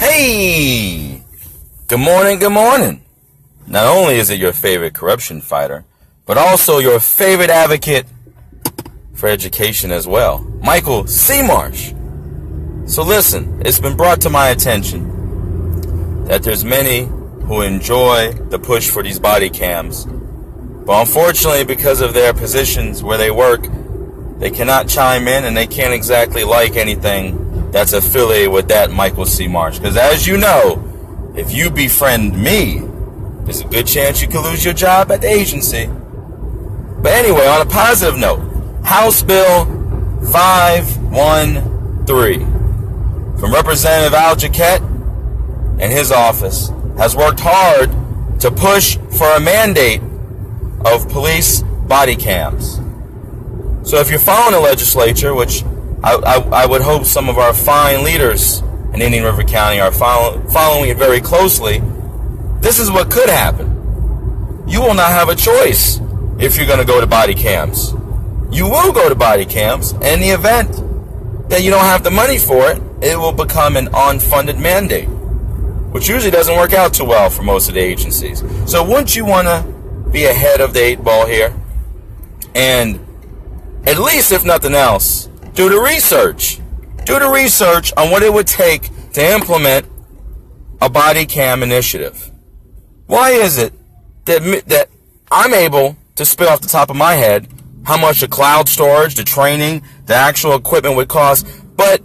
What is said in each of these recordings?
Hey! Good morning, good morning. Not only is it your favorite corruption fighter, but also your favorite advocate for education as well, Michael C. Marsh. So listen, it's been brought to my attention that there's many who enjoy the push for these body cams, but unfortunately because of their positions where they work, they cannot chime in and they can't exactly like anything that's affiliated with that Michael C. Marsh. Because as you know, if you befriend me, there's a good chance you could lose your job at the agency. But anyway, on a positive note, House Bill 513 from Representative Al Jaquette and his office has worked hard to push for a mandate of police body cams. So if you're following the legislature, which I would hope some of our fine leaders in Indian River County are following it very closely, this is what could happen. You will not have a choice if you're going to go to body cams. You will go to body cams, and in the event that you don't have the money for it, it will become an unfunded mandate, which usually doesn't work out too well for most of the agencies. So wouldn't you want to be ahead of the 8 ball here? And at least, if nothing else, do the research. Do the research on what it would take to implement a body cam initiative. Why is it that I'm able to spit off the top of my head how much the cloud storage, the training, the actual equipment would cost, but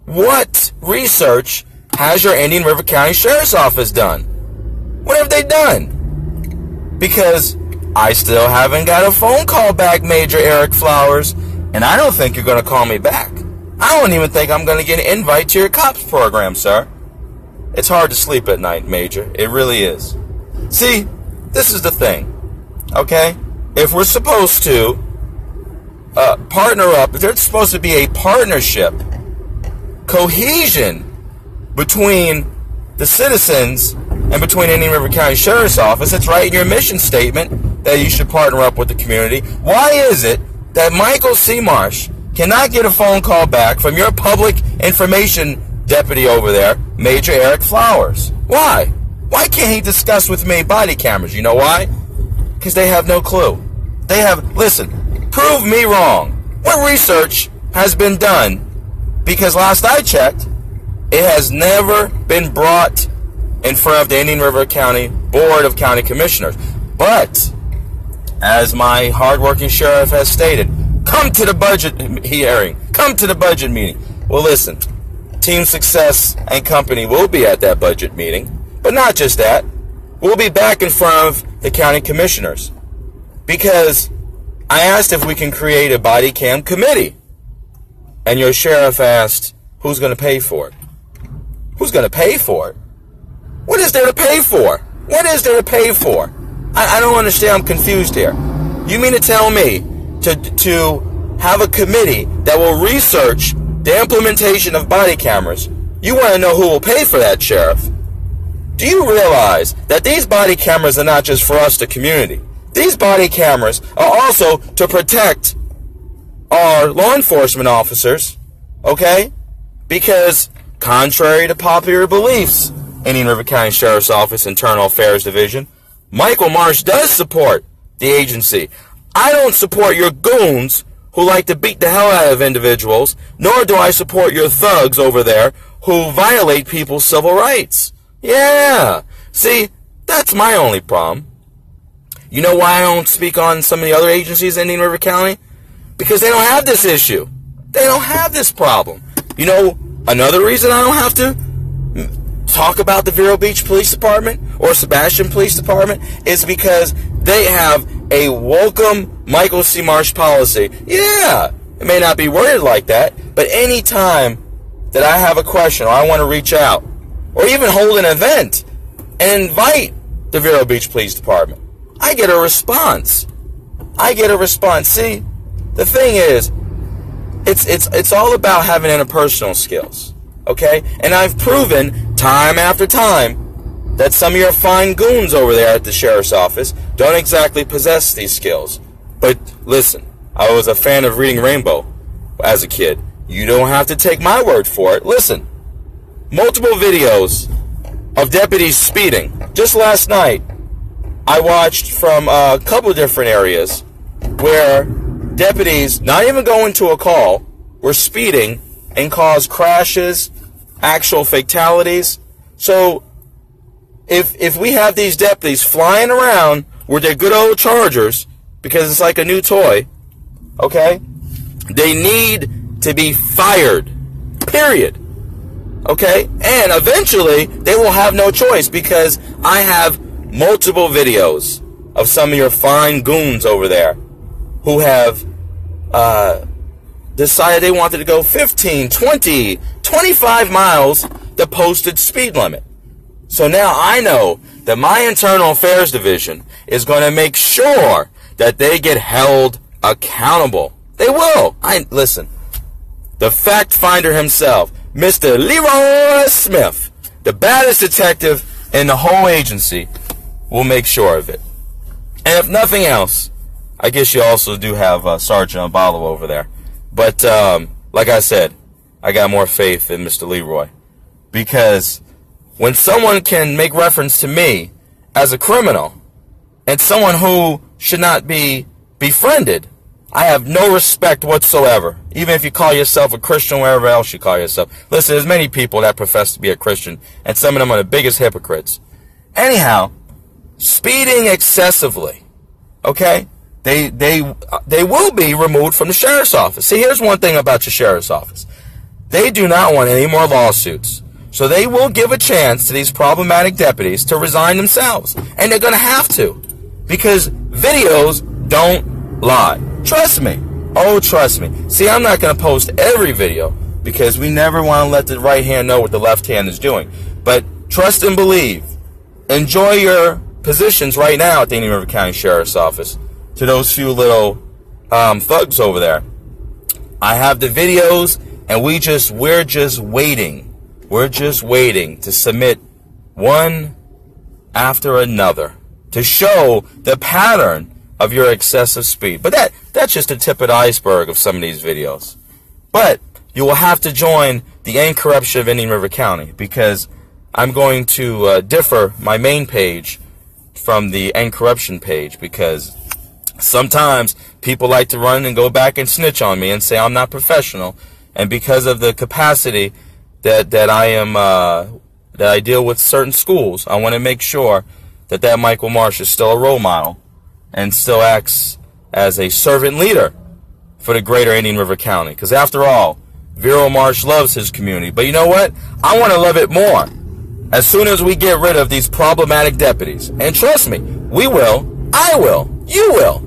what research has your Indian River County Sheriff's Office done? What have they done? Because I still haven't got a phone call back, Major Eric Flowers, and I don't think you're going to call me back. I don't even think I'm going to get an invite to your COPS program, sir. It's hard to sleep at night, Major. It really is. See, this is the thing, okay? If we're supposed to partner up, if there's supposed to be a partnership, cohesion between the citizens and between Indian River County Sheriff's Office, it's right in your mission statement that you should partner up with the community. Why is it that Michael C. Marsh cannot get a phone call back from your public information deputy over there, Major Eric Flowers? Why? Why can't he discuss with me body cameras? You know why? Because they have no clue. They have, listen, prove me wrong. What research has been done? Because last I checked, it has never been brought in front of the Indian River County Board of County Commissioners. But, as my hardworking sheriff has stated, come to the budget hearing. Come to the budget meeting. Well, listen, Team Success and company will be at that budget meeting. But not just that. We'll be back in front of the county commissioners. Because I asked if we can create a body cam committee. And your sheriff asked, who's going to pay for it? Who's going to pay for it? What is there to pay for? What is there to pay for? I don't understand. I'm confused here. You mean to tell me to have a committee that will research the implementation of body cameras? You want to know who will pay for that, Sheriff? Do you realize that these body cameras are not just for us, the community? These body cameras are also to protect our law enforcement officers, okay? Because contrary to popular beliefs, Indian River County Sheriff's Office Internal Affairs Division, Michael Marsh does support the agency. I don't support your goons who like to beat the hell out of individuals, nor do I support your thugs over there who violate people's civil rights. Yeah. See, that's my only problem. You know why I don't speak on some of the other agencies in Indian River County? Because they don't have this issue. They don't have this problem. You know, another reason I don't have to talk about the Vero Beach Police Department or Sebastian Police Department is because they have a welcome Michael C. Marsh policy. Yeah, it may not be worded like that, but any time that I have a question or I want to reach out or even hold an event and invite the Vero Beach Police Department, I get a response. I get a response. See, the thing is, it's all about having interpersonal skills, okay? And I've proven time after time that some of your fine goons over there at the sheriff's office don't exactly possess these skills. But listen, I was a fan of reading Rainbow as a kid. You don't have to take my word for it. Listen, multiple videos of deputies speeding. Just last night, I watched from a couple different areas where deputies, not even going to a call, were speeding and caused crashes, actual fatalities. So if we have these deputies flying around with their good old Chargers, because it's like a new toy, okay, they need to be fired, period. Okay, and eventually they will have no choice, because I have multiple videos of some of your fine goons over there who have decided they wanted to go 15, 20, 25 miles the posted speed limit. So now I know that my internal affairs division is going to make sure that they get held accountable. They will. Listen, the fact finder himself, Mr. Leroy Smith, the baddest detective in the whole agency, will make sure of it. And if nothing else, I guess you also do have Sergeant Abalo over there. But like I said, I got more faith in Mr. Leroy. Because when someone can make reference to me as a criminal and someone who should not be befriended, I have no respect whatsoever. Even if you call yourself a Christian, wherever else you call yourself. Listen, there's many people that profess to be a Christian, and some of them are the biggest hypocrites. Anyhow, speeding excessively, okay, they will be removed from the sheriff's office. See, here's one thing about your sheriff's office. They do not want any more lawsuits. So they will give a chance to these problematic deputies to resign themselves. And they're going to have to. Because videos don't lie. Trust me. Oh, trust me. See, I'm not going to post every video, because we never want to let the right hand know what the left hand is doing. But trust and believe. Enjoy your positions right now at the Indian River County Sheriff's Office. To those few little thugs over there. I have the videos, and we're just waiting. We're just waiting to submit one after another to show the pattern of your excessive speed. But that's just the tip of the iceberg of some of these videos. But you will have to join the End Corruption of Indian River County, because I'm going to differ my main page from the End Corruption page, because sometimes people like to run and go back and snitch on me and say I'm not professional. And because of the capacity that I deal with certain schools, I want to make sure that Michael Marsh is still a role model and still acts as a servant leader for the greater Indian River County. Because after all, Vero Marsh loves his community. But you know what? I want to love it more as soon as we get rid of these problematic deputies. And trust me, we will. I will. You will.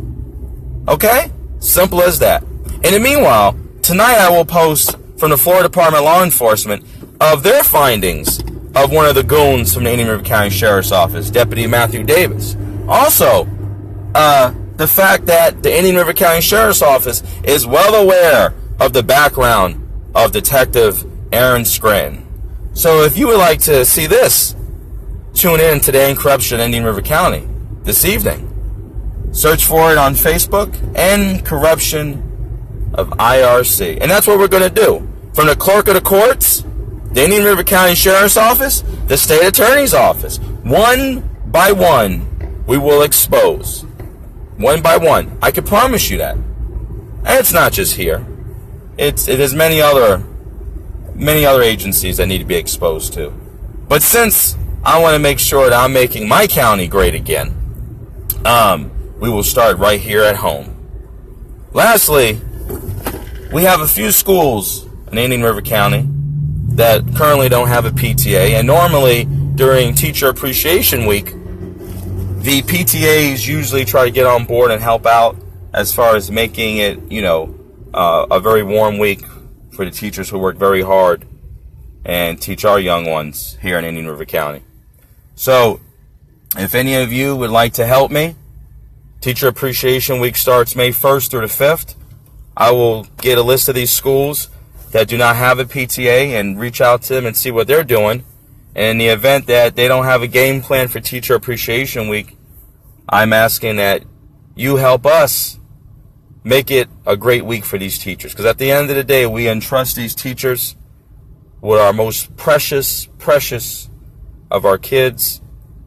Okay? Simple as that. In the meanwhile, tonight I will post from the Florida Department of Law Enforcement of their findings of one of the goons from the Indian River County Sheriff's Office, Deputy Matthew Davis. Also, the fact that the Indian River County Sheriff's Office is well aware of the background of Detective Aaron Scranton. So if you would like to see this, tune in to the End Corruption of Indian River County this evening. Search for it on Facebook, End Corruption of IRC. And that's what we're going to do. From the clerk of the courts, the Indian River County Sheriff's Office, the State Attorney's Office. One by one, we will expose. One by one. I can promise you that. And it's not just here. It is many other agencies that need to be exposed to. But since I want to make sure that I'm making my county great again, we will start right here at home. Lastly, we have a few schools in Indian River County that currently don't have a PTA, and normally during Teacher Appreciation Week, the PTAs usually try to get on board and help out as far as making it, a very warm week for the teachers who work very hard and teach our young ones here in Indian River County. So, if any of you would like to help me, Teacher Appreciation Week starts May 1st through the 5th. I will get a list of these schools that do not have a PTA and reach out to them and see what they're doing. And in the event that they don't have a game plan for Teacher Appreciation Week, I'm asking that you help us make it a great week for these teachers. Because at the end of the day, we entrust these teachers with our most precious of our kids,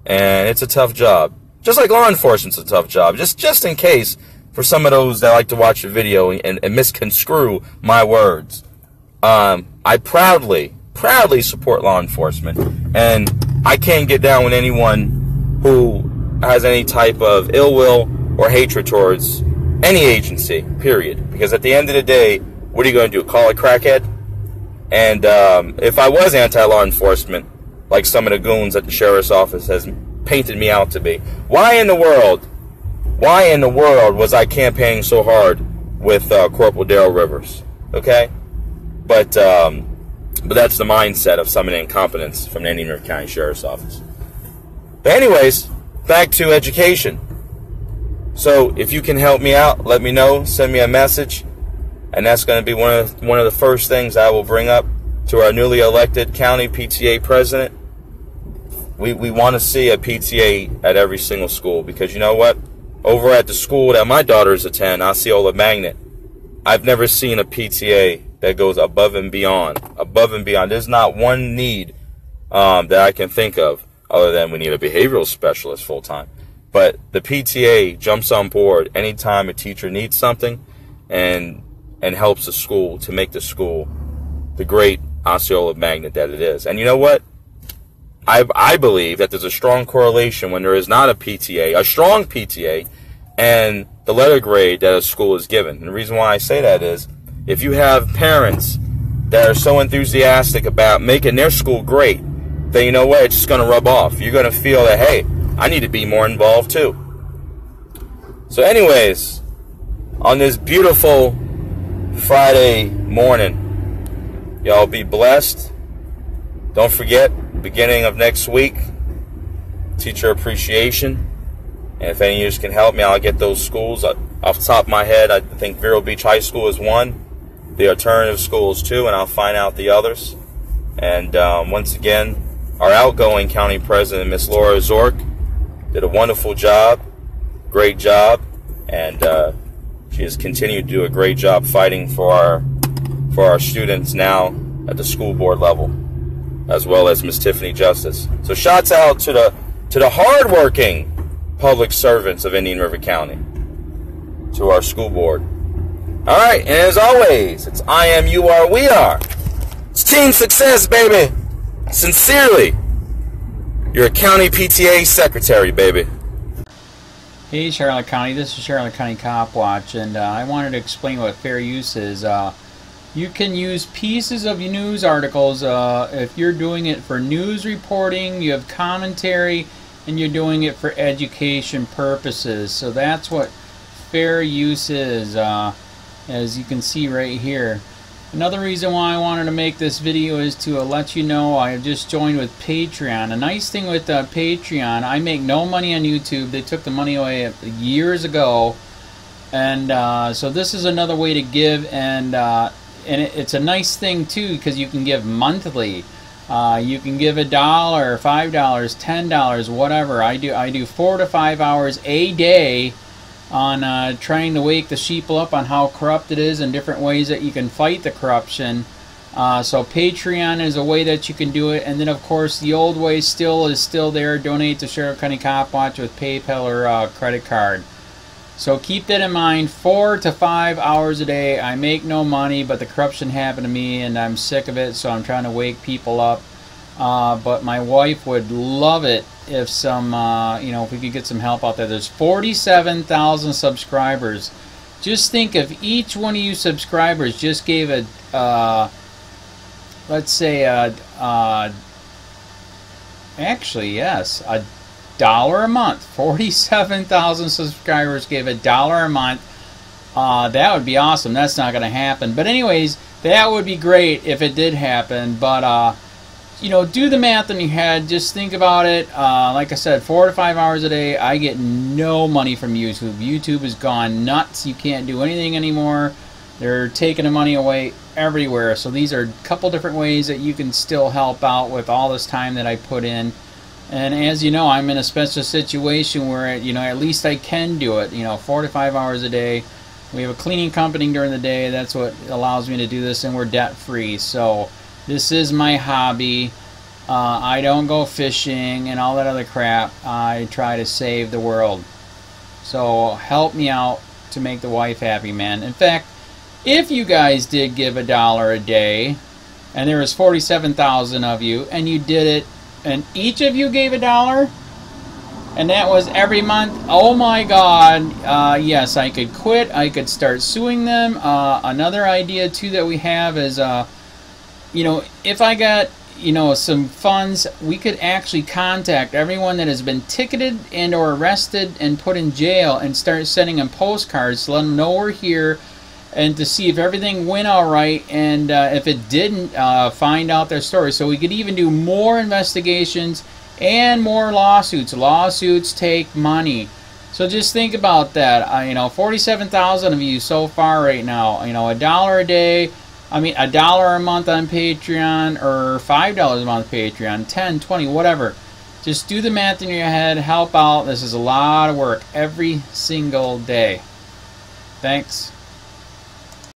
and it's a tough job. Just like law enforcement's a tough job. Just in case, for some of those that like to watch the video and misconstrue my words, I proudly support law enforcement, and I can't get down with anyone who has any type of ill will or hatred towards any agency, period. Because at the end of the day, what are you going to do, call a crackhead? And if I was anti-law enforcement, like some of the goons at the sheriff's office has painted me out to be, why in the world was I campaigning so hard with Corporal Darrell Rivers? Okay? But that's the mindset of some incompetence from the Indian River County Sheriff's Office. But anyways, back to education. So if you can help me out, let me know, send me a message, and that's going to be one of the first things I will bring up to our newly elected county PTA president. We want to see a PTA at every single school, because you know what? Over at the school that my daughters attend, Osceola Magnet, I've never seen a PTA that goes above and beyond. Above and beyond. There's not one need that I can think of other than we need a behavioral specialist full-time. But the PTA jumps on board anytime a teacher needs something and helps the school to make the school the great Osceola Magnet that it is. And you know what? I believe that there's a strong correlation when there is not a PTA, a strong PTA, and the letter grade that a school is given. And the reason why I say that is, if you have parents that are so enthusiastic about making their school great, then you know what? It's just going to rub off. You're going to feel that, hey, I need to be more involved too. So anyways, on this beautiful Friday morning, y'all be blessed. Don't forget, beginning of next week, teacher appreciation. And if any of you can help me, I'll get those schools. Off the top of my head, I think Vero Beach High School is one. The alternative schools too, and I'll find out the others. And once again, our outgoing county president, Miss Laura Zork, did a wonderful job, great job, and she has continued to do a great job fighting for our students now at the school board level, as well as Miss Tiffany Justice. So shouts out to the hardworking public servants of Indian River County, to our school board. All right, and as always, it's I am, you are, we are. It's team success, baby. Sincerely, your county PTA secretary, baby. Hey Charlotte County, this is Charlotte County Cop Watch, and I wanted to explain what fair use is. You can use pieces of news articles if you're doing it for news reporting, you have commentary, and you're doing it for education purposes. So that's what fair use is, as you can see right here. Another reason why I wanted to make this video is to let you know I just joined with Patreon. A nice thing with Patreon, I make no money on YouTube. They took the money away years ago, and so this is another way to give, and it's a nice thing too, because you can give monthly. You can give $1, $5, $10, whatever. I do 4 to 5 hours a day on trying to wake the sheeple up on how corrupt it is and different ways that you can fight the corruption. So Patreon is a way that you can do it, and then of course the old way is still there. Donate to Charlotte County Cop Watch with PayPal or credit card. So keep that in mind. 4 to 5 hours a day. I make no money, but the corruption happened to me and I'm sick of it, so I'm trying to wake people up. But my wife would love it if if we could get some help out there. There's 47,000 subscribers. Just think if each one of you subscribers just gave let's say actually yes, $1 a month. 47,000 subscribers gave $1 a month. That would be awesome. That's not going to happen. But anyways, that would be great if it did happen. But do the math in your head. Just think about it. Like I said, 4 to 5 hours a day. I get no money from YouTube. YouTube has gone nuts. You can't do anything anymore. They're taking the money away everywhere. So these are a couple different ways that you can still help out with all this time that I put in. And as you know, I'm in a special situation where, at least I can do it, 4 to 5 hours a day. We have a cleaning company during the day. That's what allows me to do this, and we're debt free. So This is my hobby. I don't go fishing and all that other crap. I try to save the world. So help me out to make the wife happy, man. In fact, if you guys did give $1 a day, and there was 47,000 of you, and you did it, and each of you gave $1, and that was every month, oh my God, yes, I could quit. I could start suing them. Another idea too that we have is, you know, if I got, you know, some funds, we could actually contact everyone that has been ticketed and or arrested and put in jail and start sending them postcards to let them know we're here, and to see if everything went all right, and if it didn't, find out their story. So we could even do more investigations and more lawsuits. Lawsuits take money. So just think about that. You know, 47,000 of you so far right now. You know, $1 a day. I mean, $1 a month on Patreon, or $5 a month Patreon, 10, 20, whatever. Just do the math in your head. Help out. This is a lot of work every single day. Thanks.